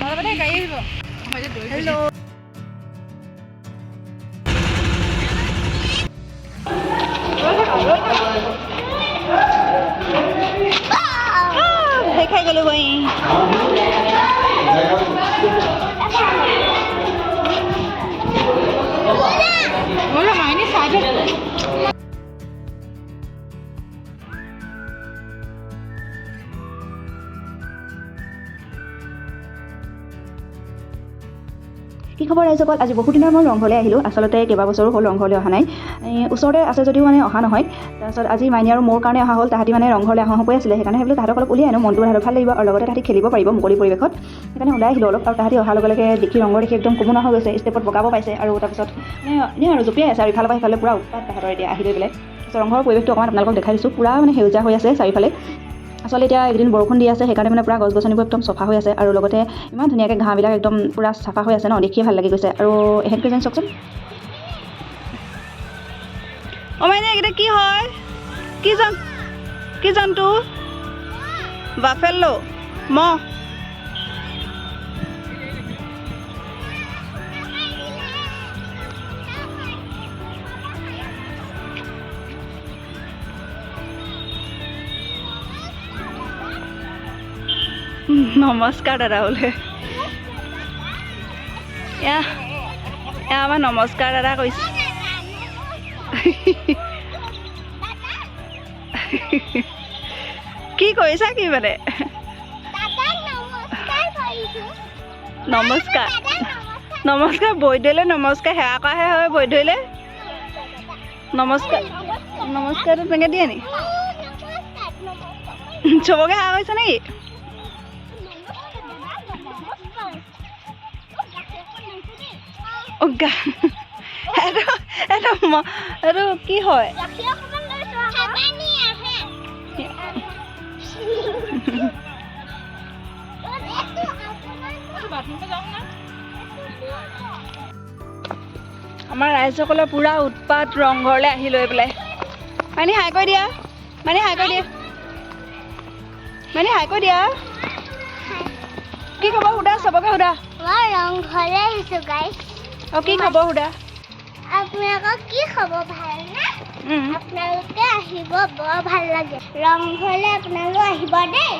Hello' খাই গ'লো গৈ কি খবৰ ৰাইজসকল? আজি বহুত দিনৰ মই ৰংঘৰলৈ আহিলোঁ। আচলতে কেইবাবছৰো হ'ল ৰংঘৰলৈ অহা নাই। ওচৰতে আছে যদিও মানে অহা নহয়। তাৰপিছত আজি মাইনী আৰু মোৰ কাৰণে অহা হ'ল। তাহাঁতি মানে ৰংঘৰলৈ আহোঁ কৈ আছিলে, সেইকাৰণে ভাবিলোঁ তাহাঁতক অলপ উলিয়াই আনো, মনটো তাহাঁতৰ ভাল লাগিব আৰু লগতে তাহাঁতি খেলিব পাৰিব মুকলি পৰিৱেশত। সেইকাৰণে ওলাই আহিলোঁ অলপ। আৰু তাহাঁতি অহাৰ লগে লগে দেখি ৰংঘৰ দেখি একদম ক'ব নোৱাৰা হৈ গৈছে, ষ্টেপত বগাব পাইছে আৰু তাৰপিছত এনেই আৰু জঁপিয়াই আছে আৰু ইফালৰ পৰা সিফালে পূৰা উৎপাত তাহাঁতৰ এতিয়া আহি লৈ পেলাই। তাৰপিছত ৰংঘৰৰ পৰিৱেশটো অকণমান আপোনালোকক দেখাই দিছোঁ। পূৰা মানে সেউজীয়া হৈ আছে চাৰিওফালে। আচলতে এতিয়া এইকেইদিন বৰষুণ দি আছে, সেইকাৰণে মানে পূৰা গছ গছনিবোৰ একদম চফা হৈ আছে আৰু লগতে ইমান ধুনীয়াকৈ ঘাঁহবিলাক একদম পূৰা চাফা হৈ আছে ন, দেখিয়ে ভাল লাগি গৈছে। আৰু এহেঁতকেইজন চাওকচোন। অ' মানে এইকেইটা কি হয়? কি জন্তু? বাফেলো মহ। নমস্কাৰ দাদা বোলে। এয়া আমাৰ নমস্কাৰ দাদা কৈছে। কি কৰিছা কি মানে? নমস্কাৰ বৈধলে নমস্কাৰ সেৱা কৰাহে হয় বৈধলে। নমস্কাৰটো তেনেকৈ দিয়ে নি? চবকে সেৱা কৰিছে নেকি? এইটো কি হয়? আমাৰ ৰাইজসকলৰ পূৰা উৎপাত ৰংঘৰলৈ আহি লৈ পেলাই। মাইনী হাই কৰি দিয়া, মাইনী হাই কৰি দিয়া, মাইনী হাই কৰি দিয়া। কি খবৰ সোধা, চবকে সোধা। মই ৰংঘৰলৈ আহিছোঁ গাইছ। অঁ কি খবৰ সোধা। আপোনালোকৰ কি খবৰ ভাল নে? আপোনালোকে আহিব, বৰ ভাল লাগে। ৰংঘৰলৈ আপোনালোক আহিব দেই।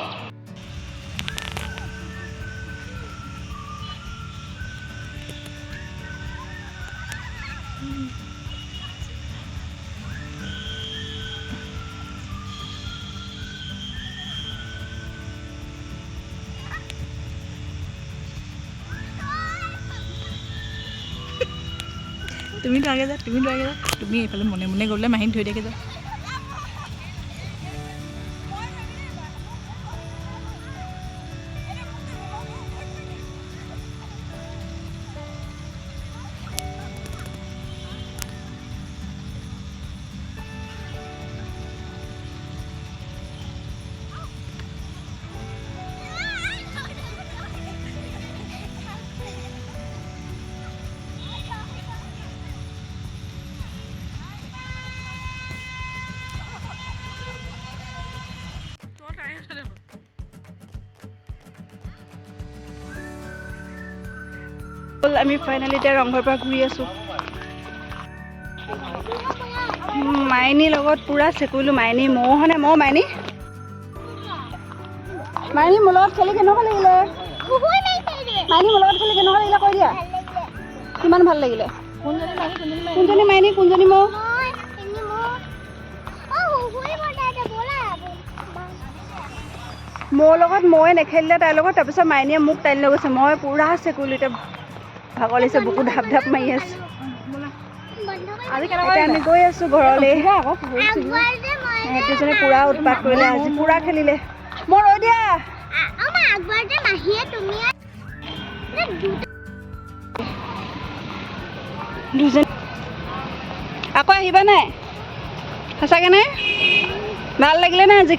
তুমি আগে যা, তুমি এইফালে মনে মনে গ'লে মাহীক ধৰি দিয়াকে যা। আমি ফাইনেলি এতিয়া ৰংঘৰৰ পৰা ঘূৰি আছোঁ। মাইনীৰ লগত পূৰা চেকুৰিলোঁ। মাইনী ময়ো হয়নে? ময়ো মাইনী মোৰ লগত খেলি কেনেকুৱা লাগিলে? মাইনী মোৰ লগত খেলি কেনেকুৱা লাগিলে কৈ দিয়া। কিমান ভাল লাগিলে? কোনজনী মাইনী কোনজনী ময়ো? মোৰ লগত ময়ে নেখেলিলে তাইৰ লগত, তাৰপিছত মাইনীয়ে মোক টানি লৈ গৈছে। মই পূৰা চেকুৰিলোঁ, এতিয়া ভাগৰ লাগিছে, বুকু ঢাপ ঢাপ মাৰি আছে। এতিয়া আমি গৈ আছোঁ ঘৰলৈ। সিহঁতিজনে পূৰা উৎপাত কৰিলে, আজি পূৰা খেলিলে। মই ৰৈ দিয়া। আকৌ আহিবা নাই? সঁচাকৈ নাই? ভাল লাগিলে নাই আজি?